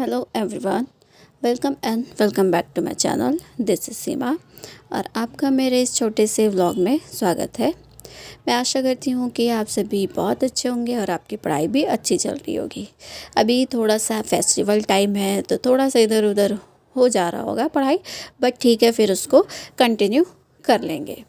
Hello everyone, welcome and welcome back to my channel. This is Seema और आपका मेरे इस छोटे से व्लॉग में स्वागत है। मैं आशा करती हूँ कि आप सभी बहुत अच्छे होंगे और आपकी पढ़ाई भी अच्छी चल रही होगी। अभी थोड़ा सा फेस्टिवल टाइम है तो थोड़ा सा इधर उधर हो जा रहा होगा पढ़ाई, बट ठीक है, फिर उसको कंटिन्यू कर लेंगे।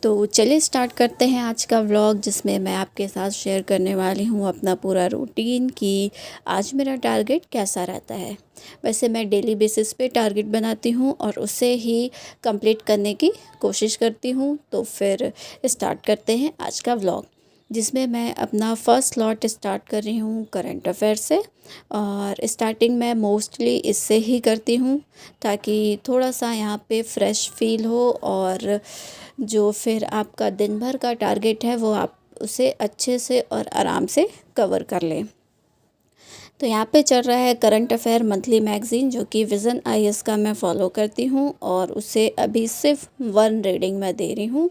तो चलिए स्टार्ट करते हैं आज का व्लॉग, जिसमें मैं आपके साथ शेयर करने वाली हूँ अपना पूरा रूटीन कि आज मेरा टारगेट कैसा रहता है। वैसे मैं डेली बेसिस पे टारगेट बनाती हूँ और उसे ही कंप्लीट करने की कोशिश करती हूँ। तो फिर स्टार्ट करते हैं आज का व्लॉग, जिसमें मैं अपना फर्स्ट स्लॉट स्टार्ट कर रही हूँ करंट अफेयर से। और स्टार्टिंग मैं मोस्टली इससे ही करती हूँ ताकि थोड़ा सा यहाँ पे फ्रेश फील हो और जो फिर आपका दिन भर का टारगेट है वो आप उसे अच्छे से और आराम से कवर कर लें। तो यहाँ पे चल रहा है करंट अफेयर मंथली मैगज़ीन, जो कि विज़न आईएएस का मैं फॉलो करती हूँ और उसे अभी सिर्फ 1 रीडिंग मैं दे रही हूँ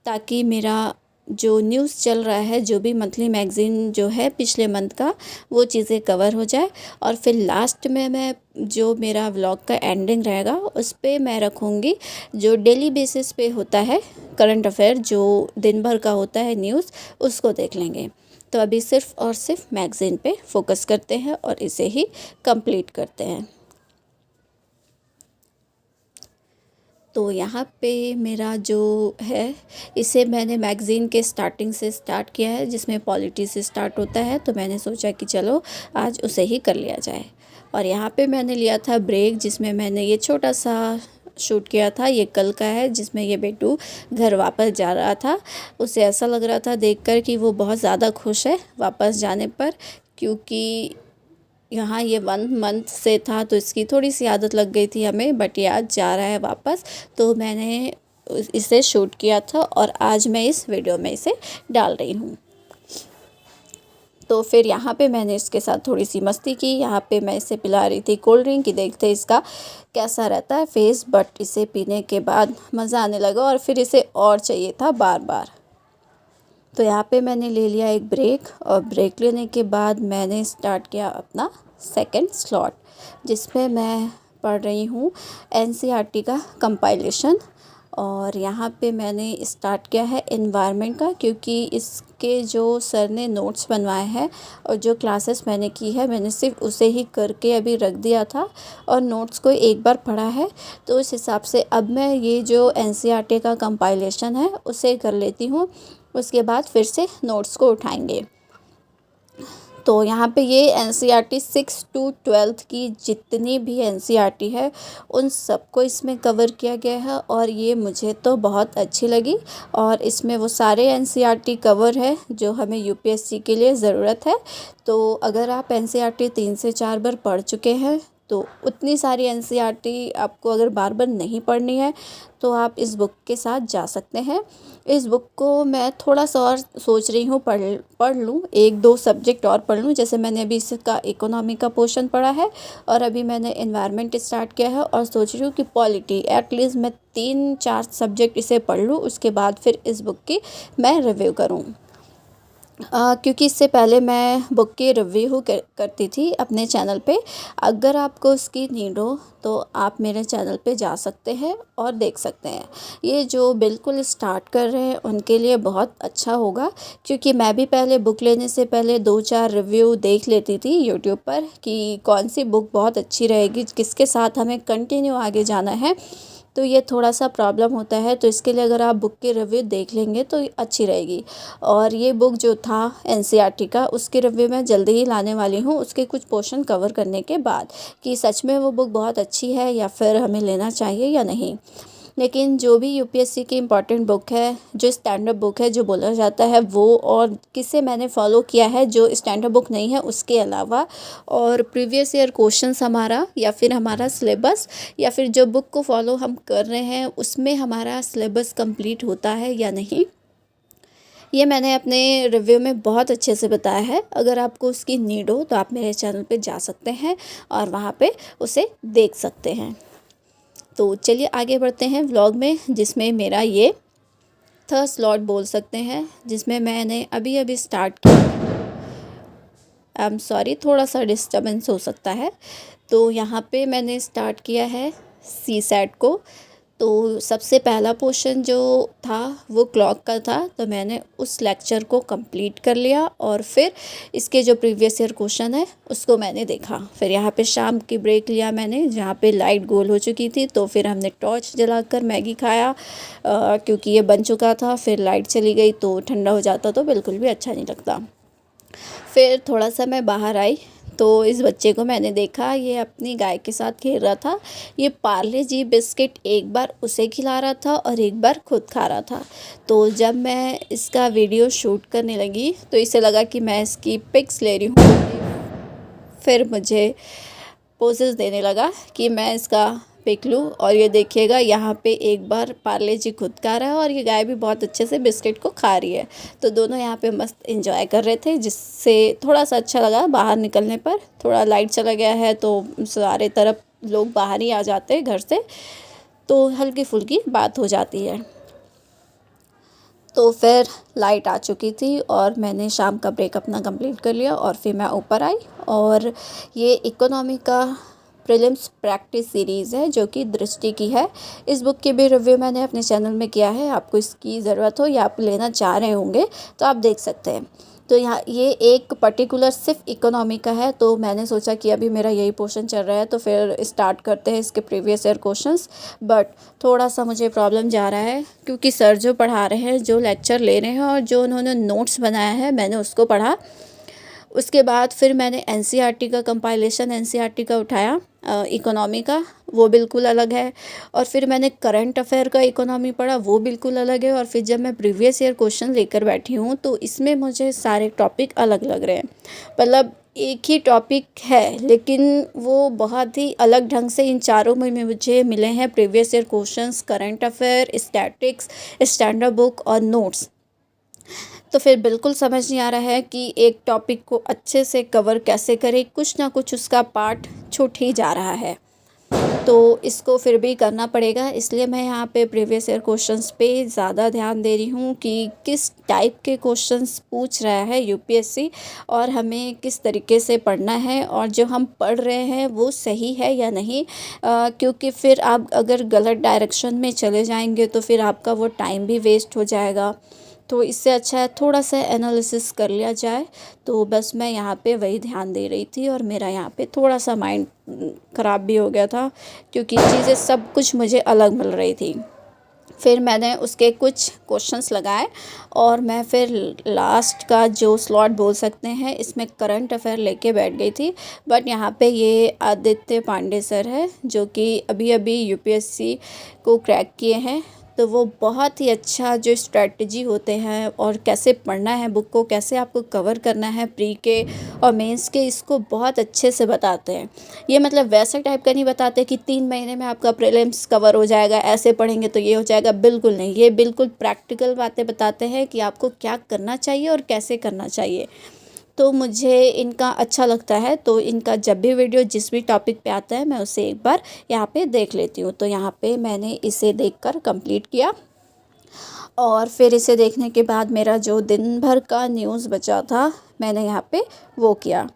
ताकि मेरा जो न्यूज़ चल रहा है, जो भी मंथली मैगज़ीन जो है पिछले मंथ का, वो चीज़ें कवर हो जाए। और फिर लास्ट में मैं जो मेरा व्लॉग का एंडिंग रहेगा उस पे मैं रखूँगी जो डेली बेसिस पे होता है करंट अफेयर, जो दिन भर का होता है न्यूज़, उसको देख लेंगे। तो अभी सिर्फ़ और सिर्फ मैगज़ीन पे फोकस करते हैं और इसे ही कंप्लीट करते हैं। तो यहाँ पे मेरा जो है, इसे मैंने मैगज़ीन के स्टार्टिंग से स्टार्ट किया है, जिसमें पॉलिटी से स्टार्ट होता है। तो मैंने सोचा कि चलो आज उसे ही कर लिया जाए। और यहाँ पे मैंने लिया था ब्रेक, जिसमें मैंने ये छोटा सा शूट किया था। ये कल का है, जिसमें ये बेटू घर वापस जा रहा था। उसे ऐसा लग रहा था देखकर कि वो बहुत ज़्यादा खुश है वापस जाने पर, क्योंकि यहाँ ये 1 मंथ से था तो इसकी थोड़ी सी आदत लग गई थी हमें, बट ये आज जा रहा है वापस। तो मैंने इसे शूट किया था और आज मैं इस वीडियो में इसे डाल रही हूँ। तो फिर यहाँ पे मैंने इसके साथ थोड़ी सी मस्ती की। यहाँ पे मैं इसे पिला रही थी कोल्ड ड्रिंक कि देखते इसका कैसा रहता है फेस, बट इसे पीने के बाद मज़ा आने लगा और फिर इसे और चाहिए था बार बार। तो यहाँ पे मैंने ले लिया एक ब्रेक और ब्रेक लेने के बाद मैंने स्टार्ट किया अपना सेकंड स्लॉट, जिसमें मैं पढ़ रही हूँ एनसीईआरटी का कंपाइलेशन। और यहाँ पे मैंने स्टार्ट किया है एनवायरनमेंट का, क्योंकि इसके जो सर ने नोट्स बनवाए हैं और जो क्लासेस मैंने की है, मैंने सिर्फ उसे ही करके अभी रख दिया था और नोट्स को एक बार पढ़ा है। तो उस हिसाब से अब मैं ये जो एनसीईआरटी का कंपाइलेशन है उसे कर लेती हूँ, उसके बाद फिर से नोट्स को उठाएंगे। तो यहाँ पे ये एनसीईआरटी 6 to 12 की जितनी भी एनसीईआरटी है उन सबको इसमें कवर किया गया है और ये मुझे तो बहुत अच्छी लगी। और इसमें वो सारे एनसीईआरटी कवर है जो हमें यूपीएससी के लिए ज़रूरत है। तो अगर आप एनसीईआरटी 3 से 4 बार पढ़ चुके हैं तो उतनी सारी एनसीईआरटी आपको अगर बार बार नहीं पढ़नी है तो आप इस बुक के साथ जा सकते हैं। इस बुक को मैं थोड़ा सा और सोच रही हूँ पढ़ लूँ, 1-2 सब्जेक्ट और पढ़ लूँ। जैसे मैंने अभी इसका इकोनॉमी का पोर्शन पढ़ा है और अभी मैंने एनवायरनमेंट स्टार्ट किया है और सोच रही हूँ कि पॉलिटी एटलीस्ट मैं 3-4 सब्जेक्ट इसे पढ़ लूँ, उसके बाद फिर इस बुक की मैं रिव्यू करूँ। क्योंकि इससे पहले मैं बुक की रिव्यू करती थी अपने चैनल पे। अगर आपको उसकी नीड हो तो आप मेरे चैनल पे जा सकते हैं और देख सकते हैं। ये जो बिल्कुल स्टार्ट कर रहे हैं उनके लिए बहुत अच्छा होगा, क्योंकि मैं भी पहले बुक लेने से पहले 2-4 रिव्यू देख लेती थी यूट्यूब पर कि कौन सी बुक बहुत अच्छी रहेगी, किसके साथ हमें कंटिन्यू आगे जाना है। तो ये थोड़ा सा प्रॉब्लम होता है, तो इसके लिए अगर आप बुक की रिव्यू देख लेंगे तो अच्छी रहेगी। और ये बुक जो था एनसीईआरटी का, उसकी रिव्यू मैं जल्दी ही लाने वाली हूँ, उसके कुछ पोर्शन कवर करने के बाद, कि सच में वो बुक बहुत अच्छी है या फिर हमें लेना चाहिए या नहीं। लेकिन जो भी यूपीएससी की इम्पॉर्टेंट बुक है, जो स्टैंडर्ड बुक है जो बोला जाता है वो, और किसे मैंने फॉलो किया है जो स्टैंडर्ड बुक नहीं है उसके अलावा, और प्रीवियस ईयर क्वेश्चंस हमारा या फिर हमारा सिलेबस या फिर जो बुक को फॉलो हम कर रहे हैं उसमें हमारा सिलेबस कंप्लीट होता है या नहीं, ये मैंने अपने रिव्यू में बहुत अच्छे से बताया है। अगर आपको उसकी नीड हो तो आप मेरे चैनल पे जा सकते हैं और वहाँ पे उसे देख सकते हैं। तो चलिए आगे बढ़ते हैं व्लॉग में, जिसमें मेरा ये थर्ड स्लॉट बोल सकते हैं, जिसमें मैंने अभी अभी स्टार्ट किया आई एम सॉरी, थोड़ा सा डिस्टर्बेंस हो सकता है। तो यहाँ पे मैंने स्टार्ट किया है सी सेट को। तो सबसे पहला पोर्शन जो था वो क्लॉक का था, तो मैंने उस लेक्चर को कंप्लीट कर लिया और फिर इसके जो प्रीवियस ईयर क्वेश्चन है उसको मैंने देखा। फिर यहाँ पे शाम की ब्रेक लिया मैंने, जहाँ पे लाइट गोल हो चुकी थी, तो फिर हमने टॉर्च जलाकर मैगी खाया क्योंकि ये बन चुका था। फिर लाइट चली गई तो ठंडा हो जाता तो बिल्कुल भी अच्छा नहीं लगता। फिर थोड़ा सा मैं बाहर आई तो इस बच्चे को मैंने देखा, ये अपनी गाय के साथ खेल रहा था। ये पार्ले जी बिस्किट एक बार उसे खिला रहा था और एक बार खुद खा रहा था। तो जब मैं इसका वीडियो शूट करने लगी तो इसे लगा कि मैं इसकी पिक्स ले रही हूँ। फिर मुझे पोजेस देने लगा कि मैं इसका पिक लूँ। और ये देखिएगा, यहाँ पे एक बार पार्ले जी खुद खा रहा है और ये गाय भी बहुत अच्छे से बिस्किट को खा रही है। तो दोनों यहाँ पे मस्त एंजॉय कर रहे थे, जिससे थोड़ा सा अच्छा लगा। बाहर निकलने पर थोड़ा लाइट चला गया है तो सारे तरफ लोग बाहर ही आ जाते हैं घर से, तो हल्की फुल्की बात हो जाती है। तो फिर लाइट आ चुकी थी और मैंने शाम का ब्रेक अपना कंप्लीट कर लिया और फिर मैं ऊपर आई। और ये इकोनॉमी का प्रीलिम्स प्रैक्टिस सीरीज़ है जो कि दृष्टि की है। इस बुक की भी रिव्यू मैंने अपने चैनल में किया है, आपको इसकी ज़रूरत हो या आप लेना चाह रहे होंगे तो आप देख सकते हैं। तो यहाँ ये एक पर्टिकुलर सिर्फ इकोनॉमी का है, तो मैंने सोचा कि अभी मेरा यही पोर्शन चल रहा है तो फिर स्टार्ट करते हैं इसके प्रीवियस ईयर क्वेश्चंस। बट थोड़ा सा मुझे प्रॉब्लम जा रहा है क्योंकि सर जो पढ़ा रहे हैं, जो लेक्चर ले रहे हैं और जो उन्होंने नोट्स बनाया है मैंने उसको पढ़ा। उसके बाद फिर मैंने एनसीईआरटी का कंपाइलेशन एनसीईआरटी का उठाया इकोनॉमी का, वो बिल्कुल अलग है। और फिर मैंने करंट अफेयर का इकोनॉमी पढ़ा, वो बिल्कुल अलग है। और फिर जब मैं प्रीवियस ईयर क्वेश्चन लेकर बैठी हूँ तो इसमें मुझे सारे टॉपिक अलग लग रहे हैं। मतलब एक ही टॉपिक है लेकिन वो बहुत ही अलग ढंग से इन चारों में मुझे मिले हैं। Previous year questions, current affair, statics, standard book और नोट्स। तो फिर बिल्कुल समझ नहीं आ रहा है कि एक टॉपिक को अच्छे से कवर कैसे करें, कुछ ना कुछ उसका पार्ट छूट ही जा रहा है। तो इसको फिर भी करना पड़ेगा, इसलिए मैं यहाँ पे प्रीवियस ईयर क्वेश्चंस पे ज़्यादा ध्यान दे रही हूँ कि किस टाइप के क्वेश्चंस पूछ रहा है यूपीएससी और हमें किस तरीके से पढ़ना है और जो हम पढ़ रहे हैं वो सही है या नहीं। क्योंकि फिर आप अगर गलत डायरेक्शन में चले जाएंगे तो फिर आपका वो टाइम भी वेस्ट हो जाएगा। तो इससे अच्छा है थोड़ा सा एनालिसिस कर लिया जाए। तो बस मैं यहाँ पे वही ध्यान दे रही थी और मेरा यहाँ पे थोड़ा सा माइंड ख़राब भी हो गया था क्योंकि चीज़ें सब कुछ मुझे अलग मिल रही थी। फिर मैंने उसके कुछ क्वेश्चंस लगाए और मैं फिर लास्ट का जो स्लॉट बोल सकते हैं इसमें करंट अफेयर लेके बैठ गई थी। बट यहाँ पे ये आदित्य पांडे सर है जो कि अभी अभी यूपीएससी को क्रैक किए हैं। तो वो बहुत ही अच्छा जो स्ट्रेटजी होते हैं और कैसे पढ़ना है बुक को, कैसे आपको कवर करना है प्री के और मेंस के, इसको बहुत अच्छे से बताते हैं। ये मतलब वैसा टाइप का नहीं बताते कि 3 महीने में आपका प्रीलिम्स कवर हो जाएगा, ऐसे पढ़ेंगे तो ये हो जाएगा, बिल्कुल नहीं। ये बिल्कुल प्रैक्टिकल बातें बताते हैं कि आपको क्या करना चाहिए और कैसे करना चाहिए। तो मुझे इनका अच्छा लगता है, तो इनका जब भी वीडियो जिस भी टॉपिक पे आता है मैं उसे एक बार यहाँ पे देख लेती हूँ। तो यहाँ पे मैंने इसे देखकर कंप्लीट किया और फिर इसे देखने के बाद मेरा जो दिन भर का न्यूज़ बचा था मैंने यहाँ पे वो किया।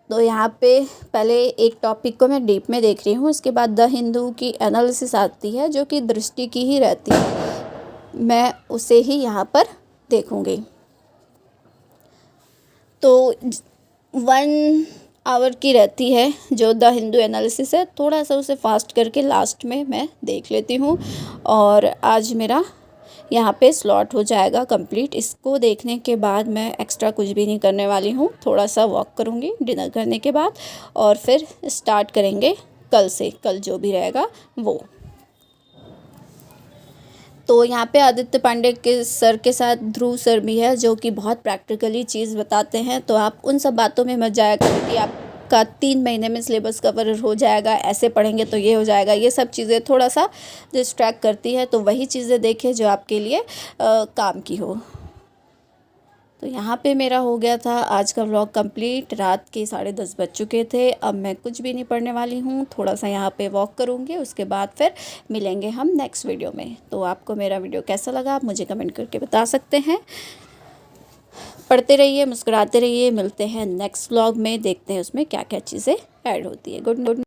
तो यहाँ पे पहले एक टॉपिक को मैं डीप में देख रही हूँ, उसके बाद द हिंदू की एनालिसिस आती है जो कि दृष्टि की ही रहती है, मैं उसे ही यहाँ पर देखूँगी। तो 1 आवर की रहती है जो द हिंदू एनालिसिस है, थोड़ा सा उसे फास्ट करके लास्ट में मैं देख लेती हूँ। और आज मेरा यहाँ पे स्लॉट हो जाएगा कंप्लीट। इसको देखने के बाद मैं एक्स्ट्रा कुछ भी नहीं करने वाली हूँ, थोड़ा सा वॉक करूँगी डिनर करने के बाद और फिर स्टार्ट करेंगे कल से, कल जो भी रहेगा वो। तो यहाँ पे आदित्य पांडे के सर के साथ ध्रुव सर भी है जो कि बहुत प्रैक्टिकली चीज़ बताते हैं। तो आप उन सब बातों में मत जाया करें कि आपका 3 महीने में सिलेबस कवर हो जाएगा, ऐसे पढ़ेंगे तो ये हो जाएगा। ये सब चीज़ें थोड़ा सा डिस्ट्रैक्ट करती है, तो वही चीज़ें देखें जो आपके लिए काम की हो। तो यहाँ पे मेरा हो गया था आज का व्लॉग कंप्लीट। रात के 10:30 बज चुके थे। अब मैं कुछ भी नहीं पढ़ने वाली हूँ, थोड़ा सा यहाँ पे वॉक करूँगी, उसके बाद फिर मिलेंगे हम नेक्स्ट वीडियो में। तो आपको मेरा वीडियो कैसा लगा आप मुझे कमेंट करके बता सकते हैं। पढ़ते रहिए, मुस्कुराते रहिए। मिलते हैं नेक्स्ट व्लॉग में, देखते हैं उसमें क्या क्या चीज़ें ऐड होती है। Good good.